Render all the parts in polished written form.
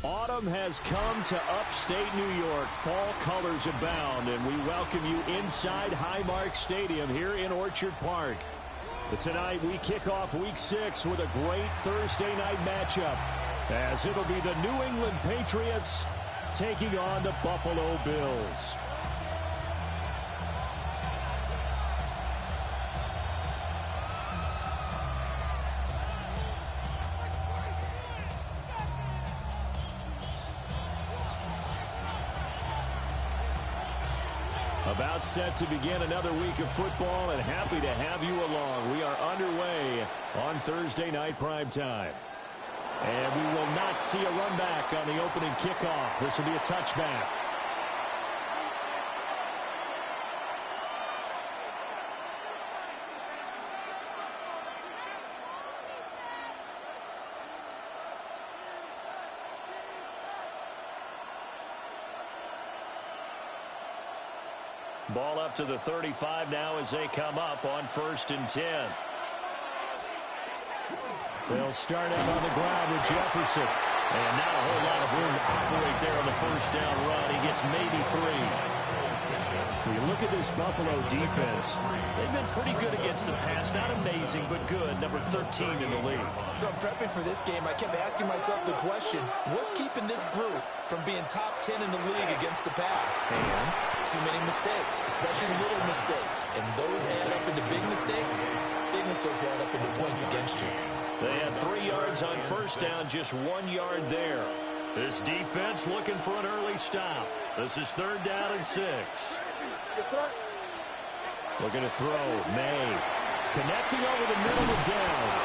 Autumn has come to upstate New York. Fall colors abound, and we welcome you inside Highmark Stadium here in Orchard Park. But tonight we kick off Week 6 with a great Thursday night matchup, as it'll be the New England Patriots taking on the Buffalo Bills. About set to begin another week of football, and happy to have you along. We are underway on Thursday night primetime. And we will not see a run back on the opening kickoff. This will be a touchback. Ball up to the 35 now as they come up on 1st and 10. They'll start out on the ground with Jefferson. And not a whole lot of room to operate there on the first down run. He gets maybe 3. When you look at this Buffalo defense, they've been pretty good against the pass. Not amazing, but good. Number 13 in the league. So I'm prepping for this game. I kept asking myself the question, what's keeping this group from being top 10 in the league against the pass? And too many mistakes, especially little mistakes. And those add up into big mistakes. Big mistakes add up into points against you. They had 3 yards on first down, just 1 yard there. This defense looking for an early stop. This is 3rd down and 6. Looking to throw. May connecting over the middle of downs.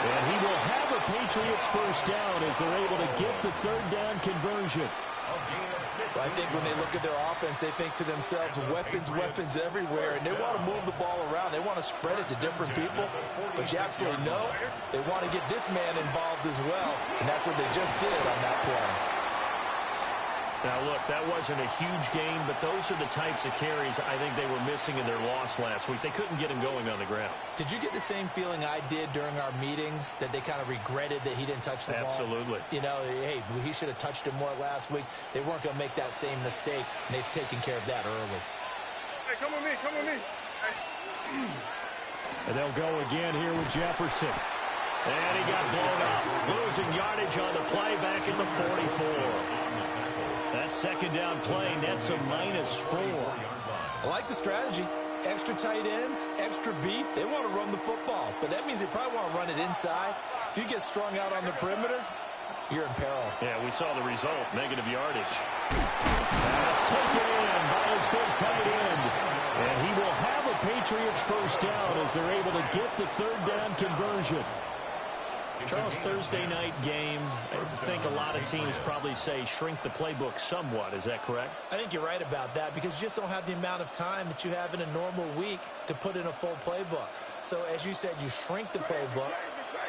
And he will have a Patriots first down as they're able to get the 3rd down conversion. I think when they look at their offense, they think to themselves, weapons, weapons everywhere, and they want to move the ball around. They want to spread it to different people, but you absolutely know they want to get this man involved as well, and that's what they just did on that play. Now, look, that wasn't a huge gain, but those are the types of carries I think they were missing in their loss last week. They couldn't get him going on the ground. Did you get the same feeling I did during our meetings, that they kind of regretted that he didn't touch the ball? Absolutely. You know, hey, he should have touched it more last week. They weren't going to make that same mistake, and they've taken care of that early. Hey, come with me, come with me. And they'll go again here with Jefferson. And he got blown up. Losing yardage on the play back at the 44. That 2nd down play nets a -4. I like the strategy. Extra tight ends, extra beef. They want to run the football, but that means they probably want to run it inside. If you get strung out on the perimeter, you're in peril. Yeah, we saw the result. Negative yardage. That's taken in by his big tight end. And he will have a Patriots first down as they're able to get the 3rd down conversion. Charles, Thursday night game, I think a lot of teams probably say shrink the playbook somewhat. Is that correct? I think you're right about that, because you just don't have the amount of time that you have in a normal week to put in a full playbook. So as you said, you shrink the playbook,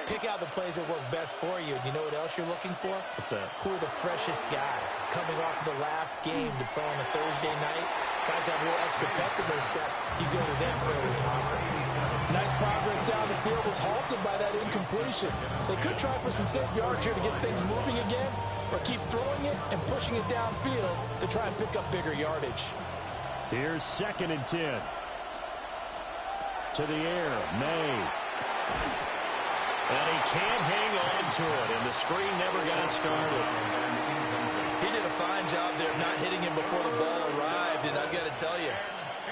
pick out the plays that work best for you. You know what else you're looking for? What's that? Who are the freshest guys coming off the last game to play on a Thursday night? Guys have a little extra pep in their step. You go to them early and often. Nice progress down the field was halted by that incompletion. They could try for some safe yards here to get things moving again, or keep throwing it and pushing it downfield to try and pick up bigger yardage. Here's 2nd and 10. To the air, May. And he can't hang on to it, and the screen never got started. He did a fine job there of not hitting him before the ball arrived, and I've got to tell you,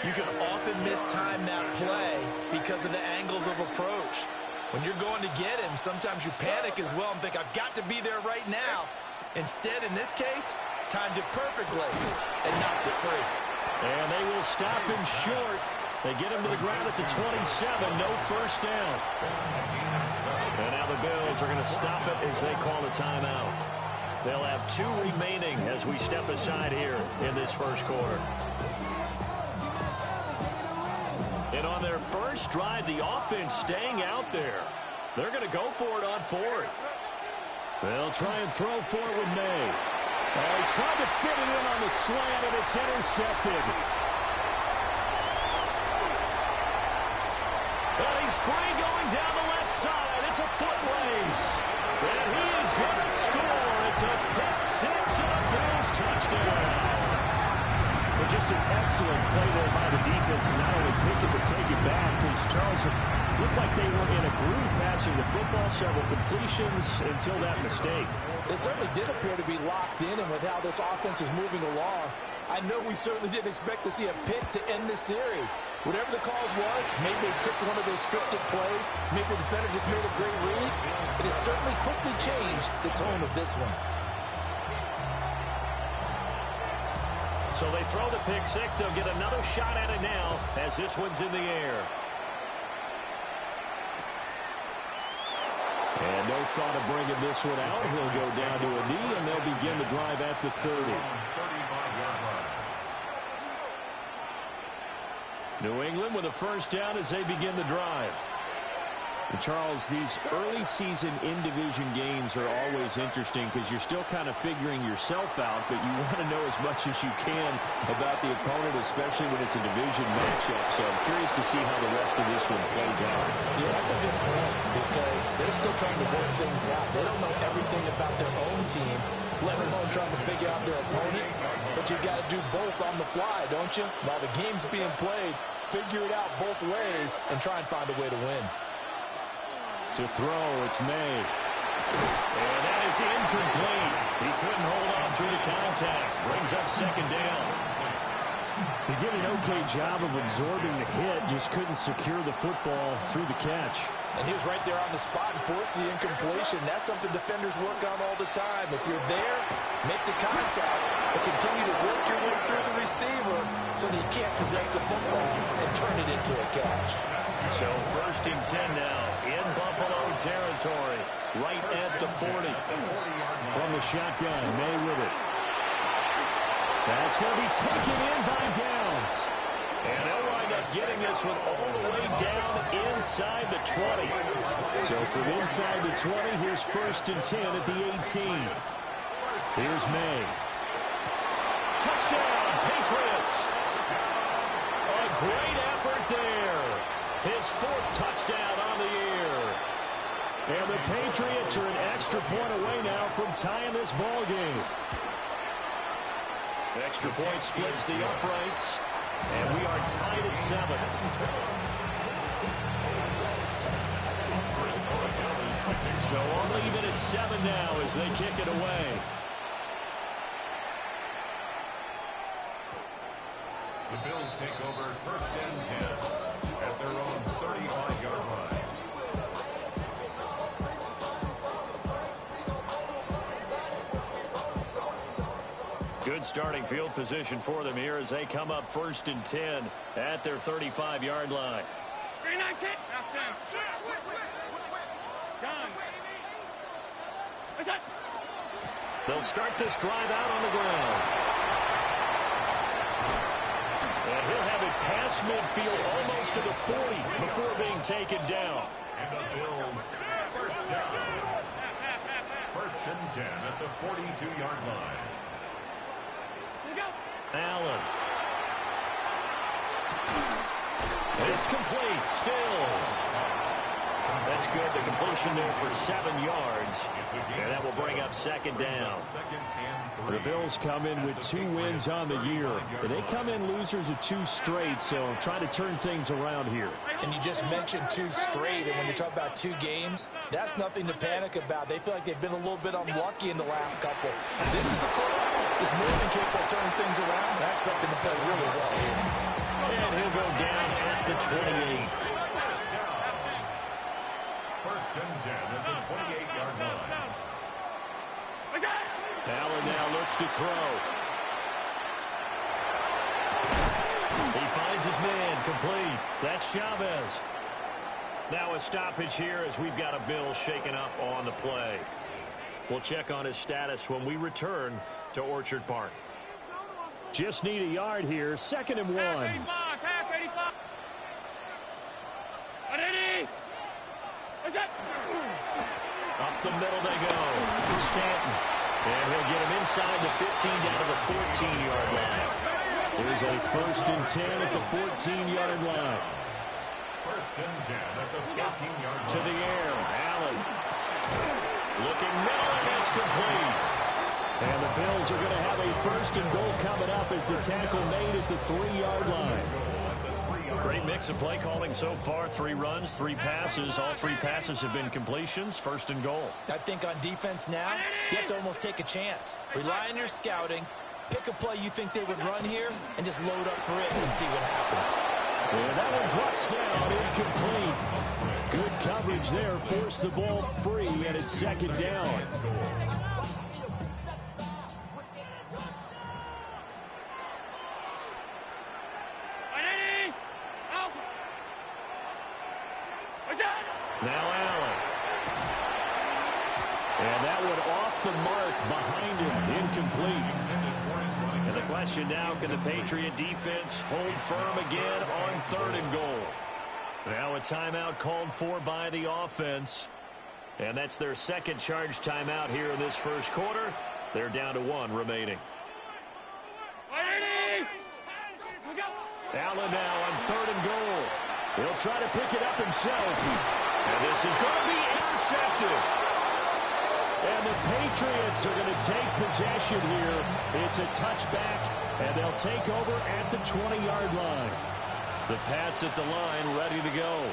you can often mistime that play because of the angles of approach. When you're going to get him, sometimes you panic as well and think, I've got to be there right now. Instead, in this case, timed it perfectly and knocked it free. And they will stop him short. They get him to the ground at the 27, no first down. And now the Bills are going to stop it as they call a timeout. They'll have 2 remaining as we step aside here in this first quarter. And on their first drive, the offense staying out there. They're going to go for it on 4th. They'll try and throw for it with May. He tried to fit it in on the slant, and it's intercepted. And he's free going down the left side. It's a foot race. And he is going to score. It's a pick six and a Bills touchdown. But just an excellent play there by the defense, not only pick it but take it back, because Charles looked like they were in a groove passing the football, several completions until that mistake. They certainly did appear to be locked in, and with how this offense is moving along, I know we certainly didn't expect to see a pick to end this series. Whatever the cause was, maybe they took one of those scripted plays, maybe the defender just made a great read. It has certainly quickly changed the tone of this one. So they throw the pick six. They'll get another shot at it now as this one's in the air. And no thought of bringing this one out. He'll go down to a knee, and they'll begin the drive at the 30. New England with a first down as they begin the drive. And Charles, these early season in-division games are always interesting because you're still kind of figuring yourself out, but you want to know as much as you can about the opponent, especially when it's a division matchup. So I'm curious to see how the rest of this one plays out. Yeah, that's a good point because they're still trying to work things out. They don't know everything about their own team, let alone trying to figure out their opponent. But you got to do both on the fly, don't you? While the game's being played, figure it out both ways and try and find a way to win. To throw, it's May. And that is incomplete. He couldn't hold on through the contact. Brings up second down. He did an okay job of absorbing the hit, just couldn't secure the football through the catch. And he was right there on the spot and forced the incompletion. That's something defenders work on all the time. If you're there, make the contact, but continue to work your way through the receiver so that you can't possess the football and turn it into a catch. So first and 10 now in Buffalo territory, right at the 40. From the shotgun, May with it. That's going to be taken in by Downs. And they'll wind up getting this one all the way down inside the 20. So from inside the 20, here's first and 10 at the 18. Here's May. Touchdown, Patriots. A great effort there. His fourth touchdown on the year. And the Patriots are an extra point away now from tying this ball game. Extra point splits the uprights. And we are tied at 7. So only even at 7 now as they kick it away. The Bills take over first and 10 at their own 35-yard line. Good starting field position for them here as they come up first and 10 at their 35-yard line. They'll start this drive out on the ground. And he'll have it past midfield almost to the 40 before being taken down. And the Bills first down. First and 10 at the 42-yard line. Allen. And it's complete. Stills. That's good. The completion there for 7 yards. And that will bring up second down. The Bills come in with 2 wins on the year. And they come in losers of 2 straight, so trying to turn things around here. And you just mentioned 2 straight, and when you talk about 2 games, that's nothing to panic about. They feel like they've been a little bit unlucky in the last couple. This is a club that's more than capable of turning things around. I expect them to play really well here. And he'll go down at the 28. First and 10 at the 28-yard line. Allen now looks to throw. He finds his man, complete. That's Chavez. Now a stoppage here as we've got a Bill shaken up on the play. We'll check on his status when we return to Orchard Park. Just need a yard here, 2nd and 1. Up the middle they go. Stanton. And he'll get him inside the 15 down to the 14-yard line. There's a first and 10 at the 14-yard line. First and 10 at the 14-yard line. To the air. Allen. Looking middle, and that's complete. And the Bills are going to have a first and goal coming up as the tackle made at the 3-yard line. Great mix of play calling so far. 3 runs, 3 passes. All 3 passes have been completions. First and goal. I think on defense now, you have to almost take a chance. Rely on your scouting. Pick a play you think they would run here and just load up for it and see what happens. Yeah, that one drops down, incomplete. Good coverage there, forced the ball free, and it's second down. Now Allen. And that one off the mark behind him, incomplete. And the question now, can the Patriot defense hold firm again on 3rd and goal? Now a timeout called for by the offense. And that's their second charge timeout here in this first quarter. They're down to 1 remaining. Allen now on 3rd and goal. He'll try to pick it up himself. And this is going to be intercepted. And the Patriots are going to take possession here. It's a touchback, and they'll take over at the 20-yard line. The Pats at the line, ready to go.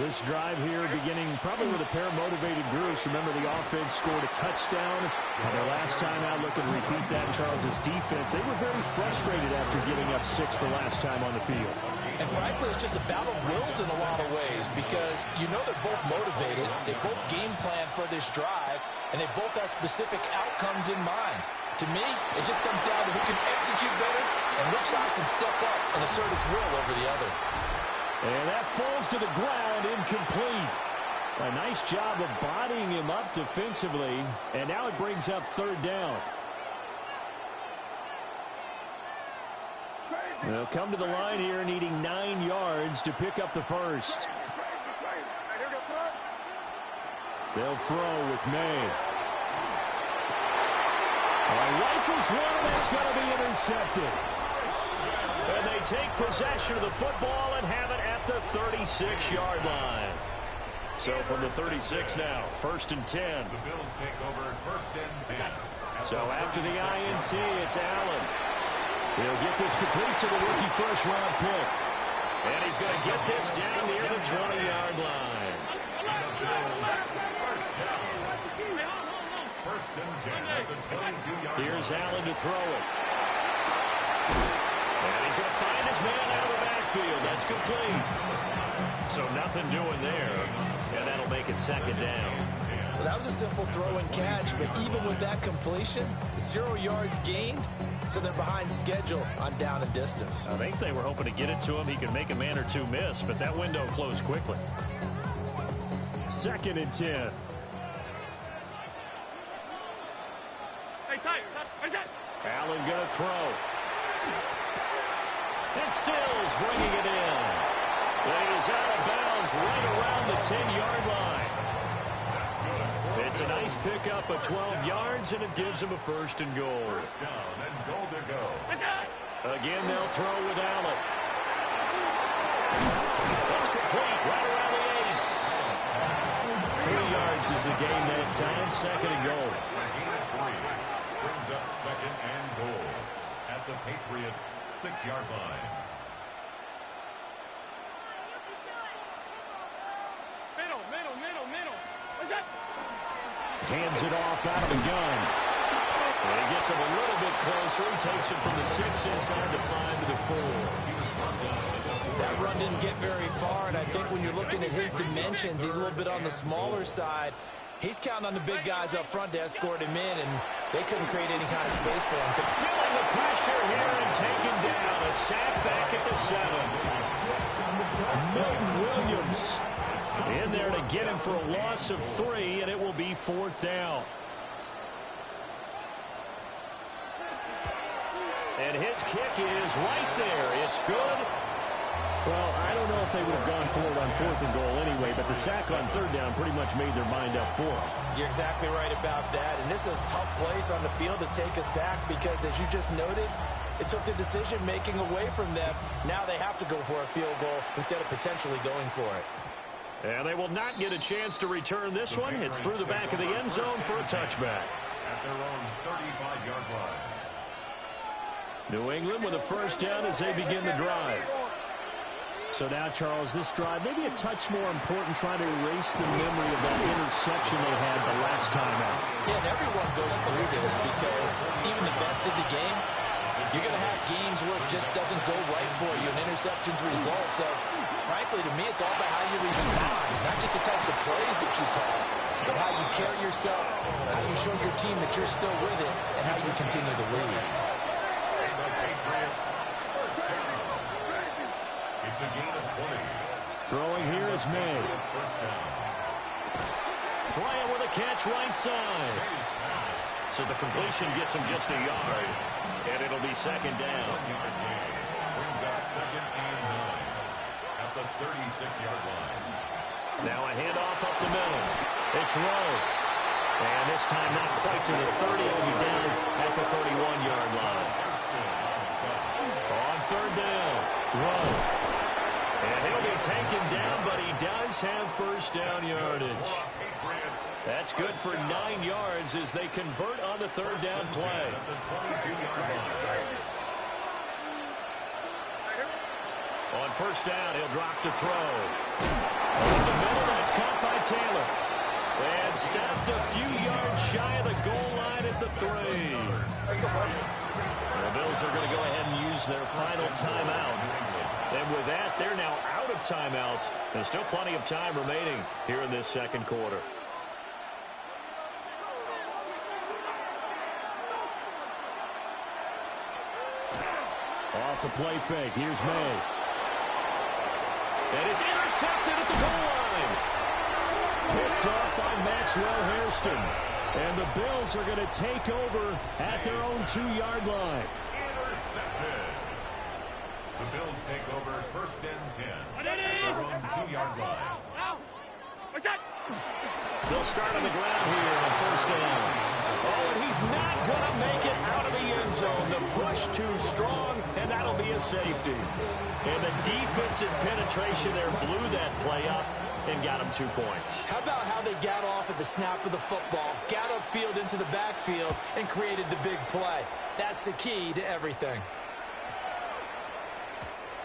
This drive here beginning probably with a pair of motivated groups. Remember, the offense scored a touchdown on their last time out. Looking to repeat that. Charles's defense, they were very frustrated after giving up 6 the last time on the field. And frankly, it's just a battle of wills in a lot of ways because you know they're both motivated. They both game plan for this drive, and they both have specific outcomes in mind. To me, it just comes down to who can execute better and which side can step up and assert its will over the other. And that falls to the ground, incomplete. A nice job of bodying him up defensively, and now it brings up 3rd down. They'll come to the line here needing 9 yards to pick up the first. They'll throw with May. Rifles one, and that's going to be intercepted. And they take possession of the football and have it at the 36-yard line. So from the 36 now, 1st and 10. The Bills take over 1st and 10. So after the INT, it's Allen. He'll get this complete to the rookie first-round pick. And he's going to get this down near the 20-yard line. The Bills, first down. 1st and 10 at the 22-yard line. Here's Allen to throw it. And he's going to find his man out of the backfield. That's complete. So nothing doing there. And that'll make it 2nd down. Well, that was a simple throw and catch, but even with that completion, 0 yards gained, so they're behind schedule on down and distance. I think they were hoping to get it to him. He could make a man or 2 miss, but that window closed quickly. 2nd and 10. Allen going to throw. And Stills bringing it in. And he's out of bounds right around the 10-yard line. It's a nice pickup of 12 yards, and it gives him a 1st and goal. 1st down and goal to go. Again, they'll throw with Allen. That's complete right around the 8. 3 yards is the gain that time. 2nd and goal. Brings up 2nd and goal at the Patriots' 6-yard line. Middle. What's that? Hands it off out of the gun. And he gets him a little bit closer. He takes it from the 6 inside the 5 to the 4. That run didn't get very far, and I think when you're looking at his dimensions, he's a little bit on the smaller side. He's counting on the big guys up front to escort him in, and they couldn't create any kind of space for him. Feeling the pressure here and taken down. A sack back at the 7. Milton Williams in there to get him for a loss of 3, and it will be 4th down. And his kick is right there. It's good. Well, I don't know if they would have gone for it on 4th and goal anyway, but the sack on 3rd down pretty much made their mind up for him. You're exactly right about that. And this is a tough place on the field to take a sack because, as you just noted, it took the decision-making away from them. Now they have to go for a field goal instead of potentially going for it. And they will not get a chance to return this one. It's through the back of the end zone for a touchback. At their own 35-yard line. New England with a first down as they begin the drive. So now, Charles, this drive maybe a touch more important, trying to erase the memory of that interception they had the last time out. Yeah, and everyone goes through this because even the best in the game, you're going to have games where it just doesn't go right for you, and interceptions result. So, frankly, to me, it's all about how you respond, not just the types of plays that you call, but how you carry yourself, how you show your team that you're still with it, and how you continue to lead. The Patriots first down. It's a gain of 20. Throwing here is May. First down. Bryant with a catch right side. So the completion gets him just a yard. And it'll be second down. 1-yard gain brings up 2nd and 9 at the 36-yard line. Now a handoff up the middle. It's Rowe. And this time not quite to the 30. It'll be down at the 31-yard line. On third down, Rowe. And he'll be taken down, but he does have first down yardage. That's good for 9 yards as they convert on the third down play. On first down, he'll drop to throw. In the middle, that's caught by Taylor. And stopped a few yards shy of the goal line at the 3. The Bills are going to go ahead and use their final timeout. And with that, they're now out of timeouts. There's still plenty of time remaining here in this second quarter. Off the play fake. Here's May. And it's intercepted at the goal line. Picked off by Maxwell Hairston. And the Bills are going to take over at their own 2-yard line. Intercepted. The Bills take over 1st and 10 at their own 2-yard line. They'll start on the ground here on first down. Oh, and he's not going to make it out of the end zone. The push too strong, and that'll be a safety. And the defensive penetration there blew that play up and got him 2 points. How about how they got off at the snap of the football, got upfield into the backfield, and created the big play? That's the key to everything.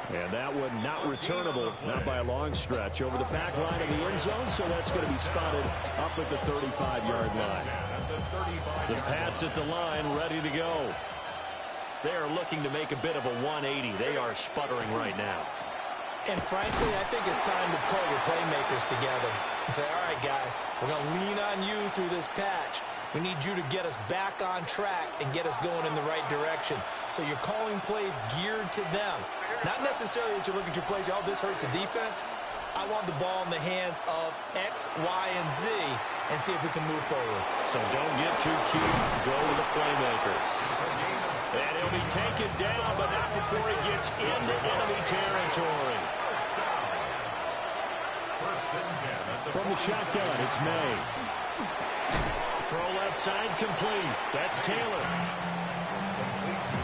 And that one not returnable, not by a long stretch, over the back line of the end zone, so that's going to be spotted up at the 35-yard line. The Pats at the line, ready to go. They are looking to make a bit of a 180. They are sputtering right now. And frankly, I think it's time to call your playmakers together and say, all right, guys, we're going to lean on you through this patch. We need you to get us back on track and get us going in the right direction. So you're calling plays geared to them. Not necessarily that you look at your plays, oh, this hurts the defense. I want the ball in the hands of X, Y, and Z and see if we can move forward. So don't get too cute. Go with the playmakers. And he'll be taken down, but not before he gets into enemy territory. From the shotgun, it's May. Throw left side complete. That's Taylor.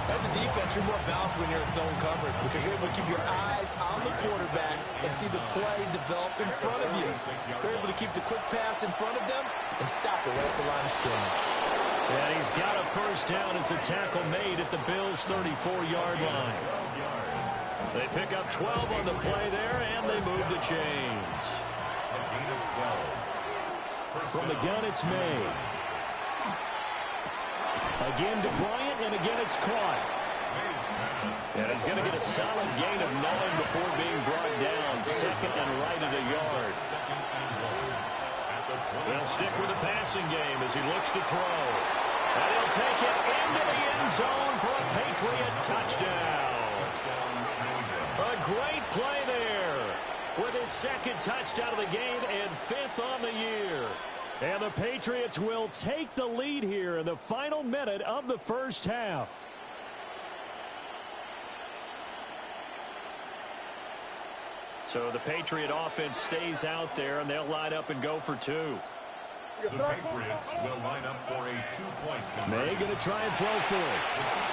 As a defense, you're more balanced when you're in zone coverage because you're able to keep your eyes on the quarterback and see the play develop in front of you. You're able to keep the quick pass in front of them and stop it right at the line of scrimmage. And he's got a first down as a tackle made at the Bills' 34-yard line. They pick up 12 on the play there, and they move the chains. From the gun, it's May. Again to Bryant, and again it's caught. And he's going to get a solid gain of 9 before being brought down. Second and right at a yard. They'll stick with the passing game as he looks to throw. And he'll take it into the end zone for a Patriot touchdown. A great play there with his second touchdown of the game and 5th on the year. And the Patriots will take the lead here in the final minute of the first half. So the Patriot offense stays out there, and they'll line up and go for 2. The Patriots will line up for a 2-point conversion. May going to try and throw for it.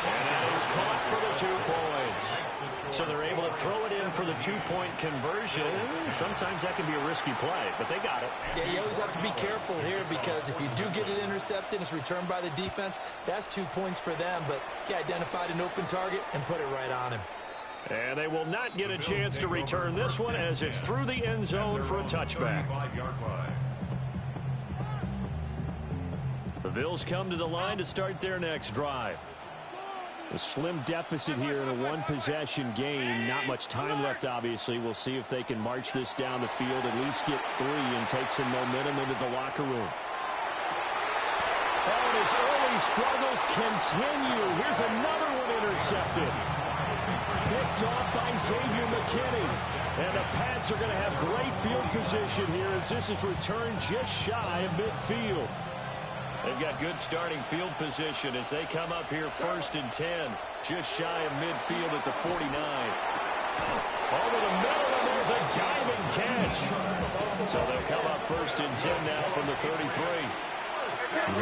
And that is caught for the 2 points. So they're able to throw it in for the 2-point conversion. Sometimes that can be a risky play, but they got it. Yeah, you always have to be careful here because if you do get it intercepted, it's returned by the defense. That's 2 points for them, but he identified an open target and put it right on him. And they will not get a chance to return this one as it's through the end zone for a touchback. The Bills come to the line to start their next drive. A slim deficit here in a one-possession game. Not much time left, obviously. We'll see if they can march this down the field, at least get 3 and take some momentum into the locker room. And his early struggles continue. Here's another one intercepted. Picked off by Xavier McKinney. And the Pats are going to have great field position here as this is returned just shy of midfield. They've got good starting field position as they come up here 1st and 10, just shy of midfield at the 49. Over the middle, and there's a diving catch. So they'll come up 1st and 10 now from the 33.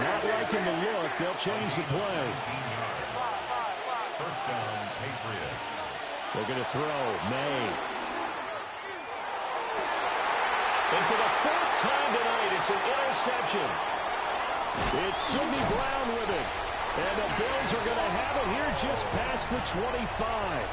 Not liking the look. They'll change the play. First down, Patriots. They're going to throw. May. And for the 4th time tonight, it's an interception. It's Sidney Brown with it. And the Bills are going to have it here just past the 25.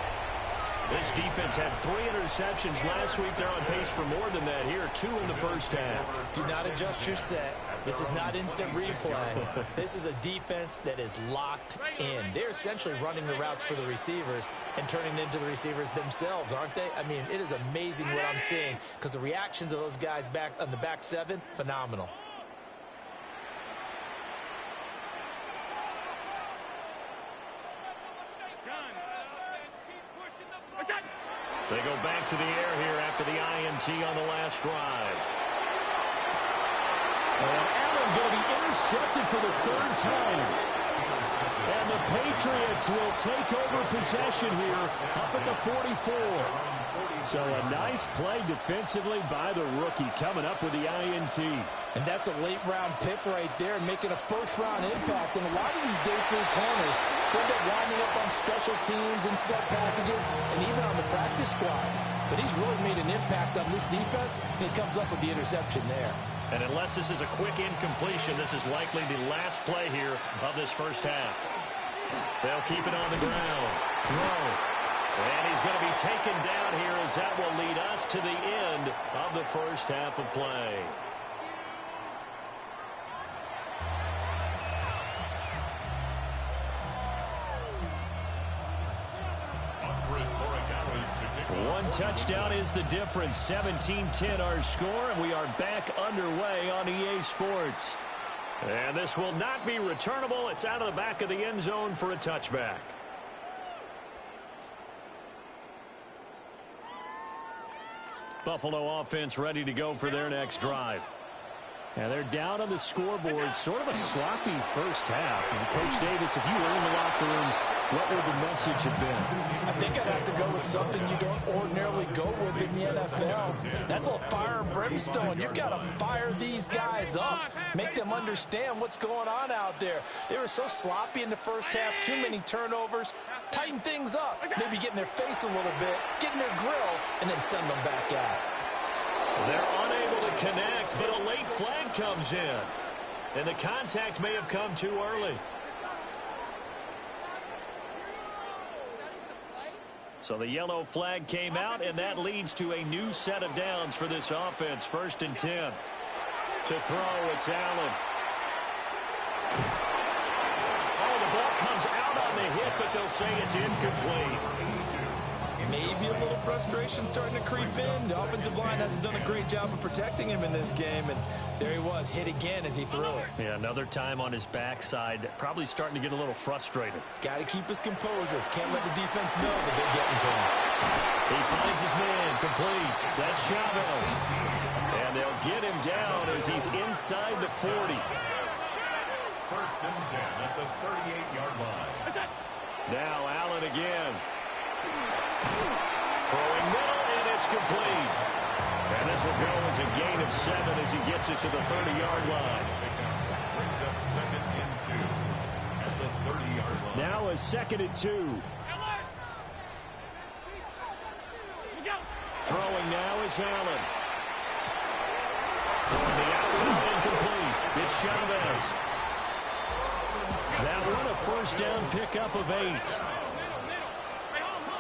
This defense had 3 interceptions last week. They're on pace for more than that here. 2 in the first half. Do not adjust your set. This is not instant replay. This is a defense that is locked in. They're essentially running the routes for the receivers and turning into the receivers themselves, aren't they? I mean, it is amazing what I'm seeing because the reactions of those guys back on the back 7, phenomenal. They go back to the air here after the INT on the last drive. And Allen going to be intercepted for the 3rd time. And the Patriots will take over possession here up at the 44. So a nice play defensively by the rookie coming up with the INT. And that's a late-round pick right there, making a first-round impact. And a lot of these day 3 corners, they end up winding up on special teams and sub packages and even on the practice squad. But he's really made an impact on this defense, and he comes up with the interception there. And unless this is a quick incompletion, this is likely the last play here of this first half. They'll keep it on the ground. And he's going to be taken down here as that will lead us to the end of the first half of play. One touchdown is the difference. 17-10 our score, and we are back underway on EA Sports. And this will not be returnable. It's out of the back of the end zone for a touchback. Buffalo offense ready to go for their next drive. And they're down on the scoreboard. Sort of a sloppy first half. And Coach Davis, if you were in the locker room, what would the message have been? I think I'd have to go with something you don't ordinarily go with in the NFL. That's a little fire and brimstone. You've got to fire these guys up. Make them understand what's going on out there. They were so sloppy in the first half. Too many turnovers. Tighten things up. Maybe get in their face a little bit. Get in their grill. And then send them back out. They're unable to connect, but a late flag comes in. And the contact may have come too early. So the yellow flag came out, and that leads to a new set of downs for this offense. 1st and 10. To throw, it's Allen. Oh, the ball comes out on the hit, but they'll say it's incomplete. Maybe a little frustration starting to creep in. The offensive line hasn't done a great job of protecting him in this game, and there he was, hit again as he threw it. Yeah, another time on his backside, probably starting to get a little frustrated. Got to keep his composure. Can't let the defense know that they're getting to him. He finds his man, complete. That's Chavez. And they'll get him down as he's inside the 40. 1st and 10 at the 38-yard line. Now Allen again. Throwing middle, and it's complete. And this will go as a gain of 7 as he gets it to the 30-yard line. Brings up 2nd and 2 at the 30-yard line. Now a 2nd and 2. Throwing now is Allen. Throwing the outlet incomplete. It's Chavez. That one a first down pickup of 8.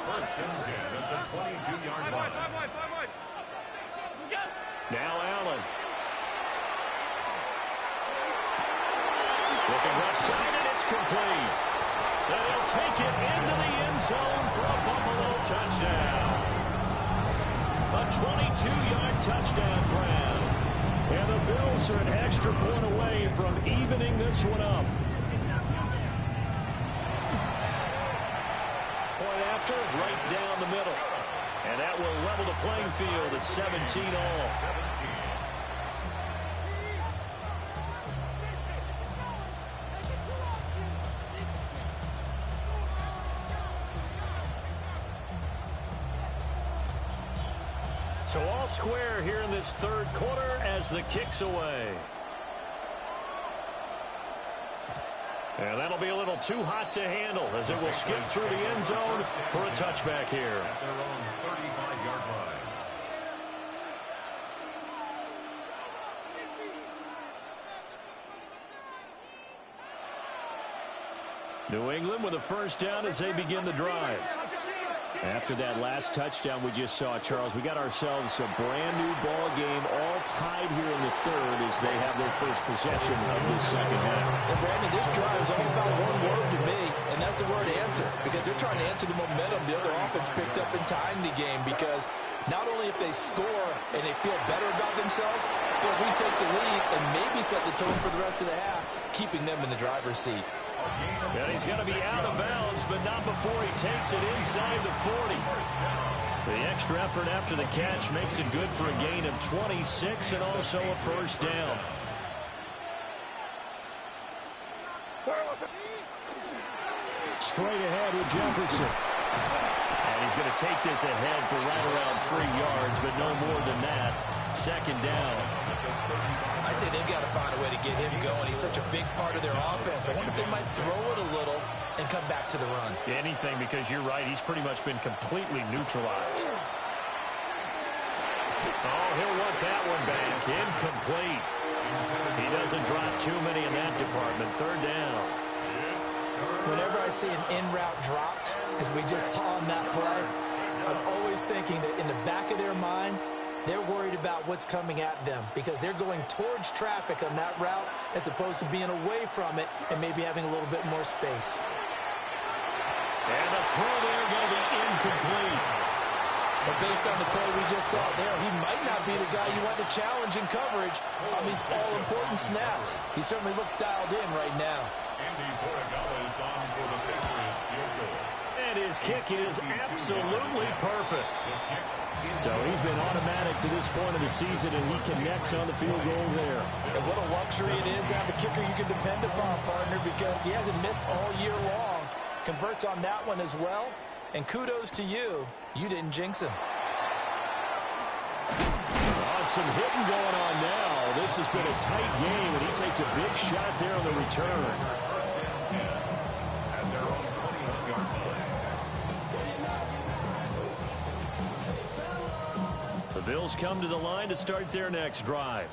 1st and 10 at the 22-yard line. Now Allen. Looking left side, and it's complete. And he'll take it into the end zone for a Buffalo touchdown. A 22-yard touchdown grab. And the Bills are an extra point away from evening this one up. Point after, right down the middle. And that will level the playing field at 17 all. 17. So all square here in this third quarter as the kick's away. And that'll be a little too hot to handle as it will skip through the end zone for a touchback here. At their own 35-yard line. New England with a first down as they begin the drive. After that last touchdown we just saw, Charles, we got ourselves a brand-new ball game, all tied here in the third as they have their first possession of this second half. And, Brandon, this drive is all about one word to me, and that's the word answer, because they're trying to answer the momentum the other offense picked up in tying the game, because not only if they score and they feel better about themselves, but we take the lead and maybe set the tone for the rest of the half, keeping them in the driver's seat. And he's going to be out of bounds, but not before he takes it inside the 40. The extra effort after the catch makes it good for a gain of 26 and also a first down. Straight ahead with Jefferson. And he's going to take this ahead for right around 3 yards, but no more than that. Second down. I'd say they've got to find a way to get him going. He's such a big part of their offense. I wonder if they might throw it a little and come back to the run. Anything, because you're right. He's pretty much been completely neutralized. Oh, he'll want that one back. Incomplete. He doesn't drop too many in that department. Third down. Whenever I see an in-route dropped, as we just saw on that play, I'm always thinking that in the back of their mind, they're worried about what's coming at them because they're going towards traffic on that route as opposed to being away from it and maybe having a little bit more space. And the throw there going to be incomplete. But based on the play we just saw there, he might not be the guy you want to challenge in coverage on these all-important snaps. He certainly looks dialed in right now. Andy Portagala is on for the Patriots field goal. And his kick is absolutely perfect. So he's been automatic to this point of the season, and he connects on the field goal there. And what a luxury it is to have a kicker you can depend upon, partner, because he hasn't missed all year long. Converts on that one as well. And kudos to you. You didn't jinx him. Some hitting going on now. This has been a tight game, and he takes a big shot there on the return. First and 10 at their own 21-yard line. The Bills come to the line to start their next drive.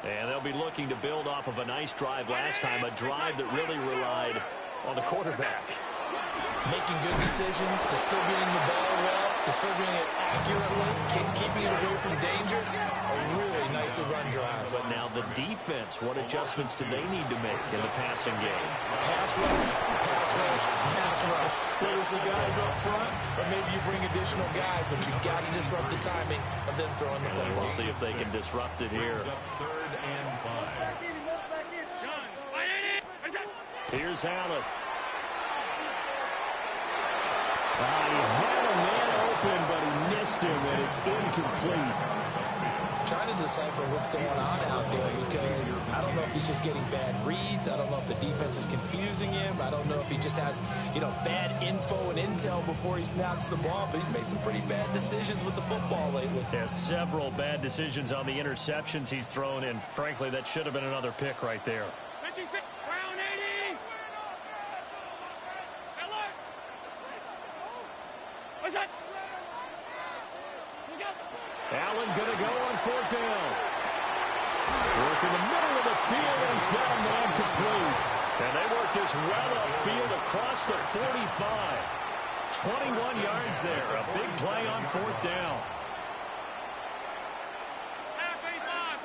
And they'll be looking to build off of a nice drive last time, a drive that really relied on the quarterback. Making good decisions, distributing the ball well, distributing it accurately, keeping it away from danger. A really nicely run drive. But now the defense, what adjustments do they need to make in the passing game? Pass rush, pass rush, pass rush. Whether it's the guys up front or maybe you bring additional guys, but you got to disrupt the timing of them throwing the football. We'll see if they can disrupt it here. Brings up 3rd and 5. Here's Allen. He had a man open, but he missed him, and it's incomplete. trying to decipher what's going on out there, because I don't know if he's just getting bad reads. I don't know if the defense is confusing him. I don't know if he just has, bad info and intel before he snaps the ball, but he's made some pretty bad decisions with the football lately. Yeah, several bad decisions on the interceptions he's thrown, and frankly, that should have been another pick right there. 56, round 80. Alert. What's that? Allen going to go on fourth down. Work in the middle of the field, and he's got a man complete. And they work this well upfield across the 45. 21 yards there. A big play on fourth down. Half 85,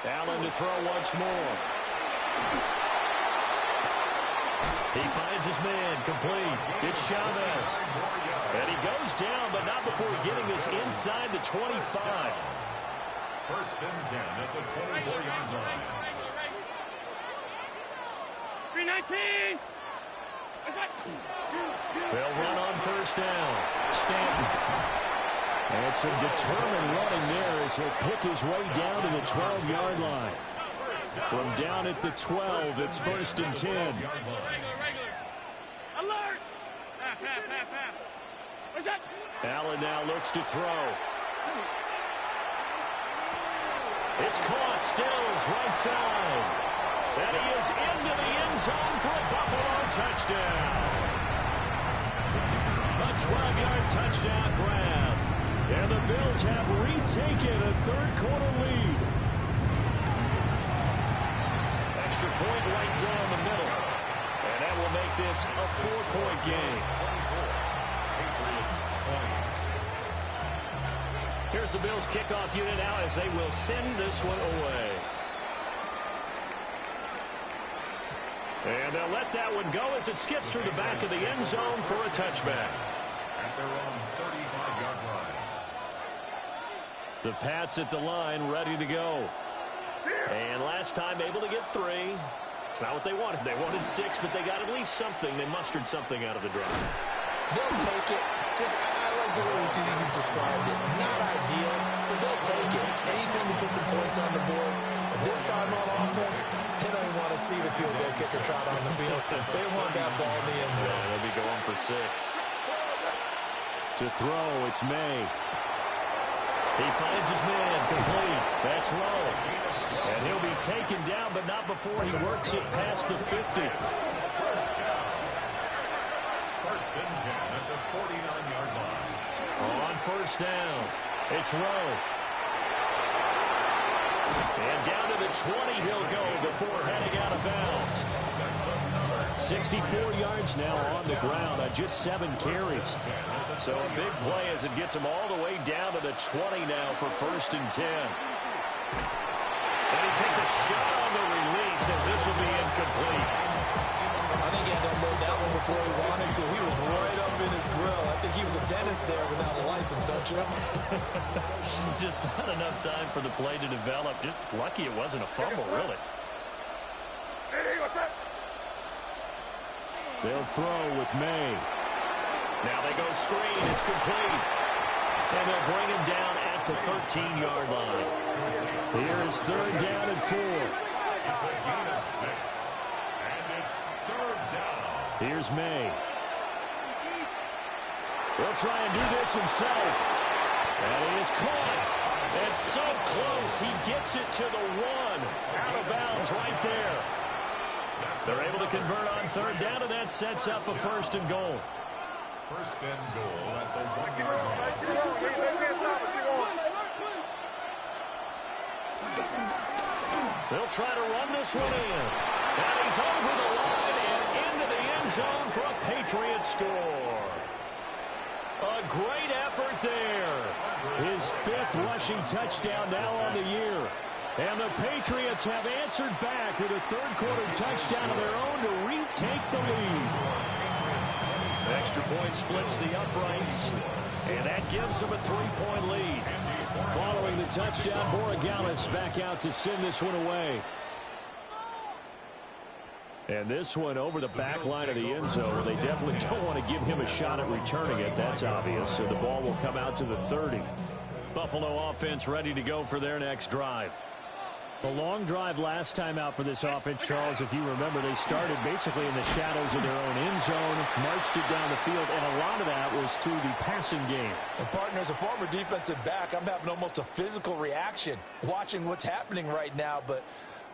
80. Allen to throw once more. He finds his man, complete. It's Chavez. And he goes down, but not before getting this inside the 25. First and 10 at the 24-yard line. 319. They'll run on first down. Stanton. And some determined running there as he'll pick his way down to the 12-yard line. From down at the 12, it's first and 10. Alert! Half. What's that? Allen now looks to throw. It's caught. Stills right side. And he is into the end zone for a Buffalo touchdown. A 12-yard touchdown grab. And the Bills have retaken a third-quarter lead. Extra point right down the middle. And that will make this a 4-point game. Here's the Bills kickoff unit now as they will send this one away. And they'll let that one go as it skips through the back of the end zone for a touchback. At their own 35-yard line. The Pats at the line ready to go. And last time able to get 3. It's not what they wanted. They wanted 6, but they got at least something. They mustered something out of the drive. They'll take it. I like the way you described it. Not ideal, but they'll take it. Anything to put some points on the board. But this time on offense, they don't want to see the field goal kicker trot on the field. They want that ball in the end zone. Yeah, they'll be going for 6. To throw, it's May. He finds his man, complete. That's Rowe. And he'll be taken down, but not before he works it past the 50. First and 10 at the 49-yard line. On first down, it's Rowe. And down to the 20 he'll go before heading out of bounds. 64 yards now on the ground on just 7 carries. So a big play as it gets him all the way down to the 20 now for first and 10. And he takes a shot on the release as this will be incomplete. I think he had to unload that one before he wanted to. He was right up in his grill. I think he was a dentist there without a license, don't you? Just not enough time for the play to develop. Just lucky it wasn't a fumble, really. Hey, what's that? They'll throw with May. Now they go screen. It's complete. And they'll bring him down at the 13-yard line. Here's third down and 4. It's a gain of 6. And it's third down. Here's May. He'll try and do this himself. And he is caught. And so close. He gets it to the 1. Out of bounds right there. They're able to convert on third down, and that sets up a first and goal. First and goal at the 1-yard line. They'll try to run this one in. And he's over the line and into the end zone for a Patriot score. A great effort there. His 5th rushing touchdown now on the year. And the Patriots have answered back with a third-quarter touchdown of their own to retake the lead. Extra point splits the uprights, and that gives them a 3-point lead. Following the touchdown, Borregales back out to send this one away. And this one over the back line of the end zone. Well, they definitely don't want to give him a shot at returning it. That's obvious. So the ball will come out to the 30. Buffalo offense ready to go for their next drive. The long drive last time out for this offense, Charles, if you remember, they started basically in the shadows of their own end zone, marched it down the field, and a lot of that was through the passing game. And partner, as a former defensive back, I'm having almost a physical reaction watching what's happening right now. But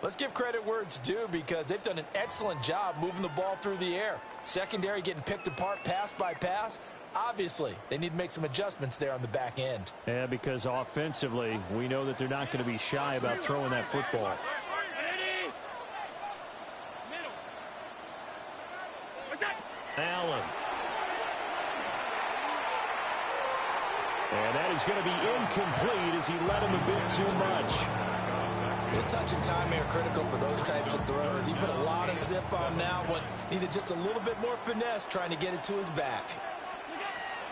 let's give credit where it's due, because they've done an excellent job moving the ball through the air. Secondary getting picked apart pass by pass. Obviously, they need to make some adjustments there on the back end. Yeah, because offensively, we know that they're not going to be shy about throwing that football. Allen. And that is going to be incomplete as he led him a bit too much. The touch and time are critical for those types of throws. He put a lot of zip on that one. Needed just a little bit more finesse trying to get it to his back.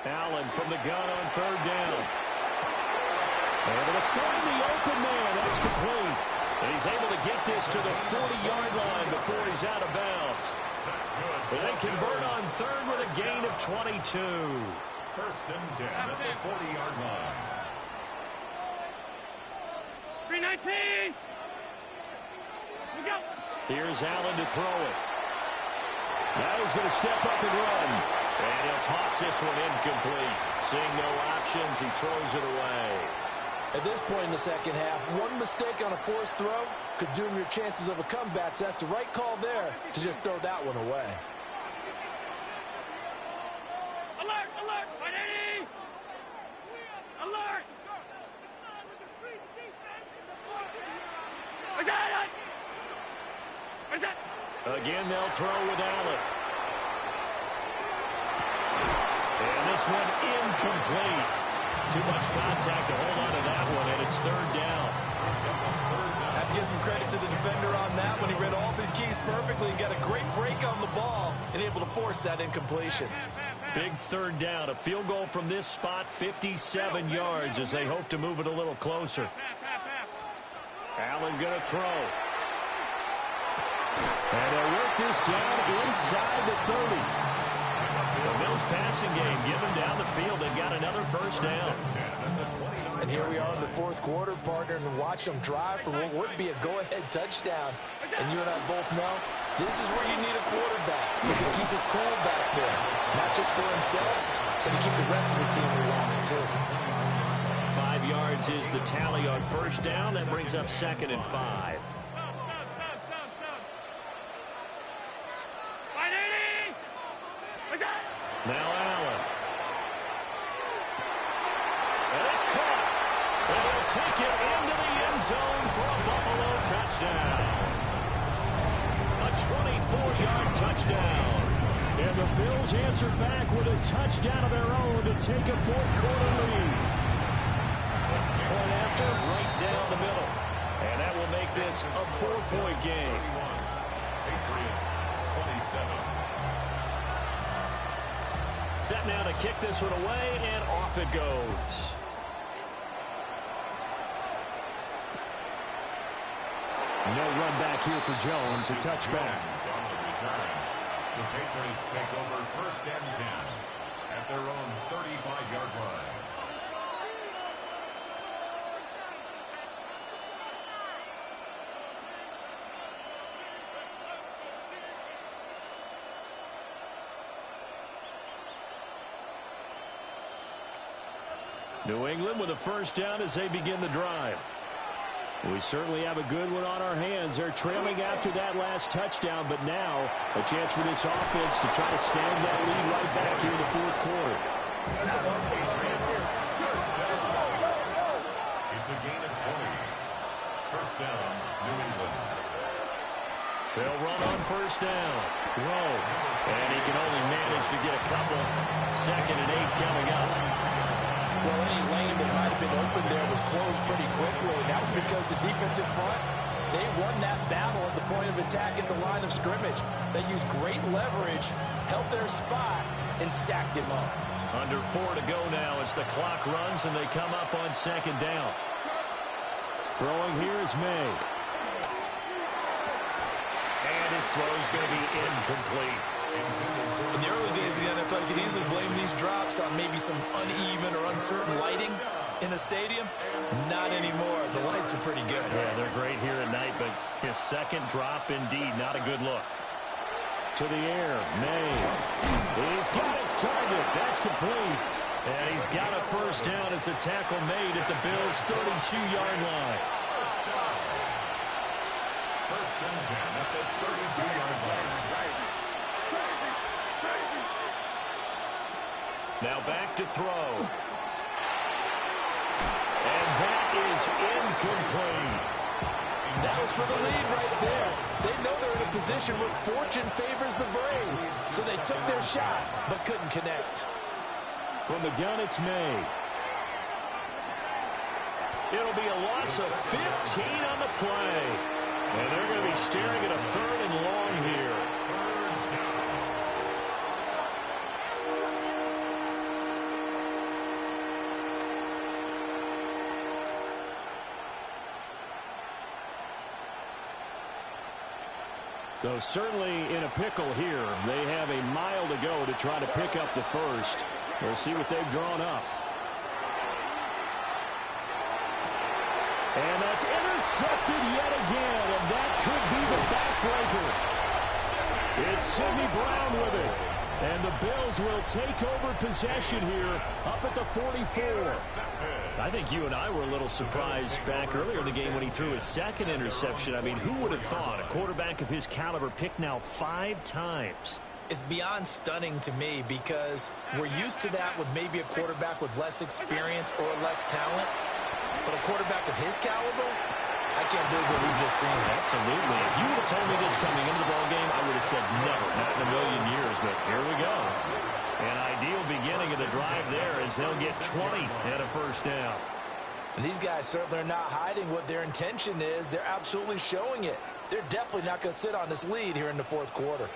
Allen from the gun on third down. Able to find the open man. That's complete. And he's able to get this to the 40-yard line before he's out of bounds. And they convert on third with a gain of 22. First and 10 at the 40-yard line. 319. We go. Here's Allen to throw it. Now he's going to step up and run. And he'll toss this one incomplete. Seeing no options, he throws it away. At this point in the second half, one mistake on a forced throw could doom your chances of a comeback. So that's the right call there to just throw that one away. Alert, alert, 180. Alert. Where's that? Where's that? Again, they'll throw with Allen. And this one incomplete. Too much contact to hold on to that one, and it's third down. Have to give some credit to the defender on that one. He read all of his keys perfectly and got a great break on the ball and able to force that incompletion. Big third down. A field goal from this spot, 57 yards as they hope to move it a little closer. Allen going to throw. And they'll work this down inside the 30. The Bills passing game, given down the field, they got another first down. And here we are in the fourth quarter, partner, and watch them drive for what would be a go-ahead touchdown. And you and I both know this is where you need a quarterback who can keep his cool back there. Not just for himself, but to keep the rest of the team relaxed too. 5 yards is the tally on first down. That brings up 2nd and 5. Now Allen. And it's caught. And he'll take it into the end zone for a Buffalo touchdown. A 24-yard touchdown. And the Bills answer back with a touchdown of their own to take a fourth quarter lead. Point after, right down the middle. And that will make this a 4-point game. Patriots 27. Set now to kick this one away, and off it goes. No run back here for Jones. A touchback. On the return. The Patriots take over first and 10 at their own 35-yard line. New England with a first down as they begin the drive. We certainly have a good one on our hands. They're trailing after that last touchdown, but now a chance for this offense to try to snag that lead right back here in the fourth quarter. It's a gain of 20. First down, New England. They'll run on first down. Rowe. And he can only manage to get a couple. 2nd and 8 coming up. Well, any lane that might have been open there was closed pretty quickly, and that was because the defensive front, they won that battle at the point of attack at the line of scrimmage. They used great leverage, held their spot, and stacked him up. Under 4 to go now as the clock runs and they come up on 2nd down. Throwing here is May. And this throw is going to be incomplete. In the early days of the NFL, you could easily blame these drops on maybe some uneven or uncertain lighting in a stadium. Not anymore. The lights are pretty good. Yeah, they're great here at night, but his second drop, indeed, not a good look. To the air, May. He's got his target. That's complete. And he's got a first down as the tackle made at the Bills' 32-yard line. First and 10 at the 32-yard line. Now back to throw. And that is incomplete. That was for the lead right there. They know they're in a position where fortune favors the brave. So they took their shot, but couldn't connect. From the gun, it's May. It'll be a loss of 15 on the play. And they're going to be staring at a 3rd and long here. So certainly in a pickle here. They have a mile to go to try to pick up the first. We'll see what they've drawn up. And that's intercepted yet again, and that could be the backbreaker. It's Sidney Brown with it. And the Bills will take over possession here up at the 44. I think you and I were a little surprised back earlier in the game when he threw his second interception. I mean, who would have thought a quarterback of his caliber picked now 5 times? It's beyond stunning to me because we're used to that with maybe a quarterback with less experience or less talent. But a quarterback of his caliber, I can't believe what we've just seen. Absolutely. If you would have told me this coming into the ballgame, I would have said never, not in a million years. But here we go. An ideal beginning of the drive there as they'll get 20 and a first down. And these guys certainly are not hiding what their intention is. They're absolutely showing it. They're definitely not going to sit on this lead here in the 4th quarter.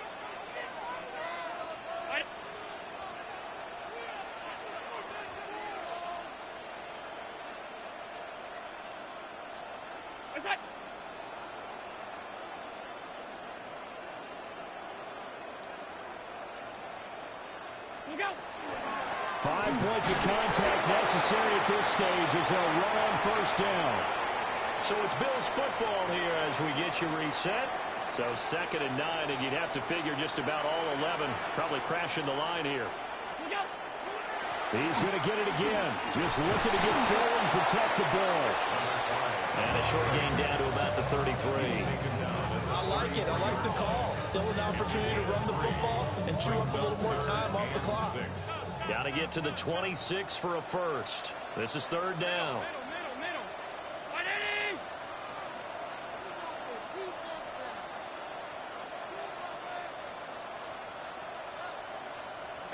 Look out! 5 points of contact necessary at this stage as they'll run on first down. So it's Bills football here as we get you reset. So 2nd and 9, and you'd have to figure just about all 11 probably crashing the line here. Look out! He's going to get it again. Just looking to get forward and protect the ball. And a short gain down to about the 33. I like it. I like the call. Still an opportunity to run the football and chew up a little more time off the clock. Got to get to the 26 for a first. This is 3rd down. Middle. Right, Eddie!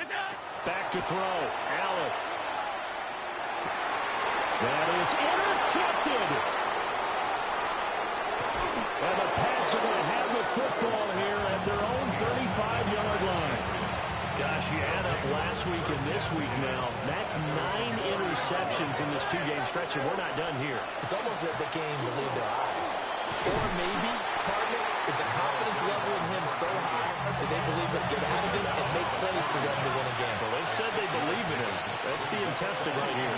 It's out! Back to throw. Allen. That is intercepted. And the Pats are going to have the football here at their own 35-yard line. Gosh, you add up last week and this week now. That's 9 interceptions in this 2-game stretch, and we're not done here. It's almost as if they can't even believe their eyes. Or maybe, partner, is the confidence level in him so high that they believe he'll get out of it and make plays for them to win a game. Well, they said they believe in him. That's being tested right here.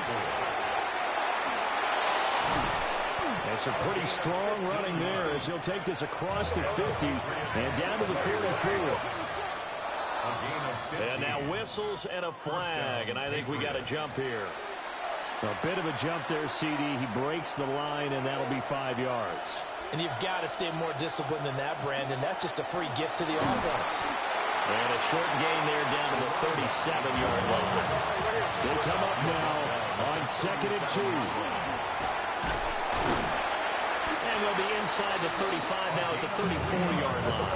It's a pretty strong running there as he'll take this across the 50 and down to the 44. And now whistles and a flag, and I think we got a jump here. A bit of a jump there, CD. He breaks the line, and that'll be 5 yards. And you've got to stay more disciplined than that, Brandon. That's just a free gift to the offense. And a short gain there down to the 37-yard line. They come up now on 2nd and 2. And they'll be inside the 35 now at the 34-yard line.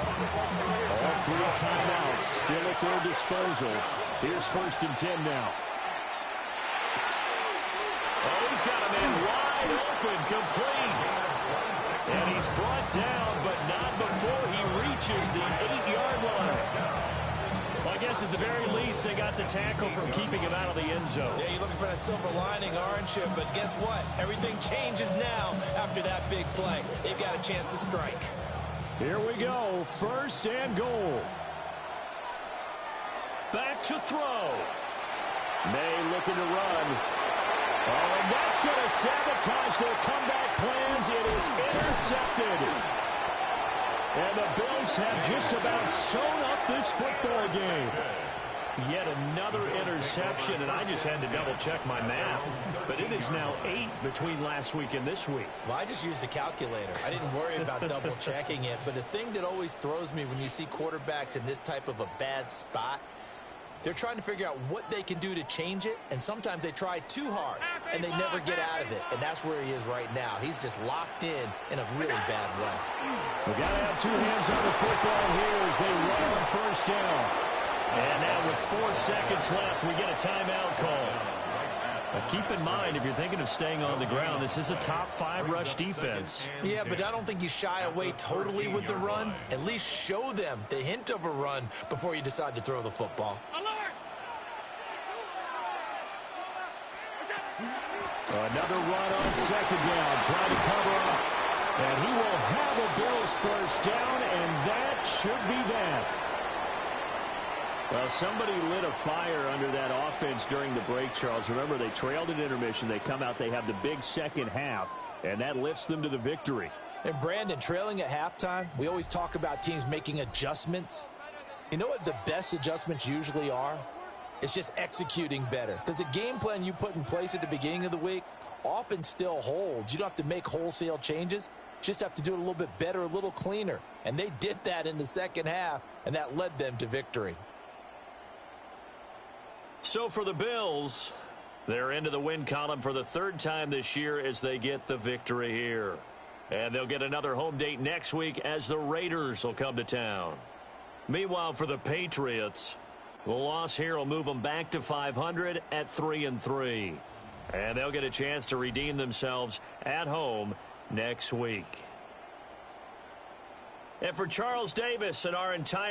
All 3 timeouts still at their disposal. Here's 1st and 10 now. Oh, he's got a man wide open, complete. And he's brought down, but not before he reaches the 8-yard line. Well, I guess at the very least, they got the tackle from keeping him out of the end zone. Yeah, you're looking for that silver lining, aren't you? But guess what? Everything changes now after that big play. They've got a chance to strike. Here we go. First and goal. Back to throw. May looking to run. Oh, and that's going to sabotage their comeback plans. It is intercepted. And the Bills have just about sewn up this football game. Yet another interception, and I just had to double-check my math. But it is now 8 between last week and this week. Well, I just used the calculator. I didn't worry about double-checking it. But the thing that always throws me when you see quarterbacks in this type of a bad spot, they're trying to figure out what they can do to change it, and sometimes they try too hard, and they never get out of it. And that's where he is right now. He's just locked in a really bad way. We've got to have two hands on the football here as they run on first down. And now with 4 seconds left, we get a timeout call. Now keep in mind, if you're thinking of staying on the ground, this is a top 5 rush defense. Yeah, but I don't think you shy away totally with the run. At least show them the hint of a run before you decide to throw the football. Another run on second down, trying to cover up. And he will have a Bills first down, and that should be that. Well, somebody lit a fire under that offense during the break, Charles. Remember, they trailed at intermission. They come out, they have the big second half, and that lifts them to the victory. And, Brandon, trailing at halftime, we always talk about teams making adjustments. You know what the best adjustments usually are? It's just executing better. Because the game plan you put in place at the beginning of the week often still holds. You don't have to make wholesale changes. You just have to do it a little bit better, a little cleaner. And they did that in the second half, and that led them to victory. So for the Bills, they're into the win column for the 3rd time this year as they get the victory here. And they'll get another home date next week as the Raiders will come to town. Meanwhile, for the Patriots, the loss here will move them back to 500 at 3-3. And they'll get a chance to redeem themselves at home next week. And for Charles Davis and our entire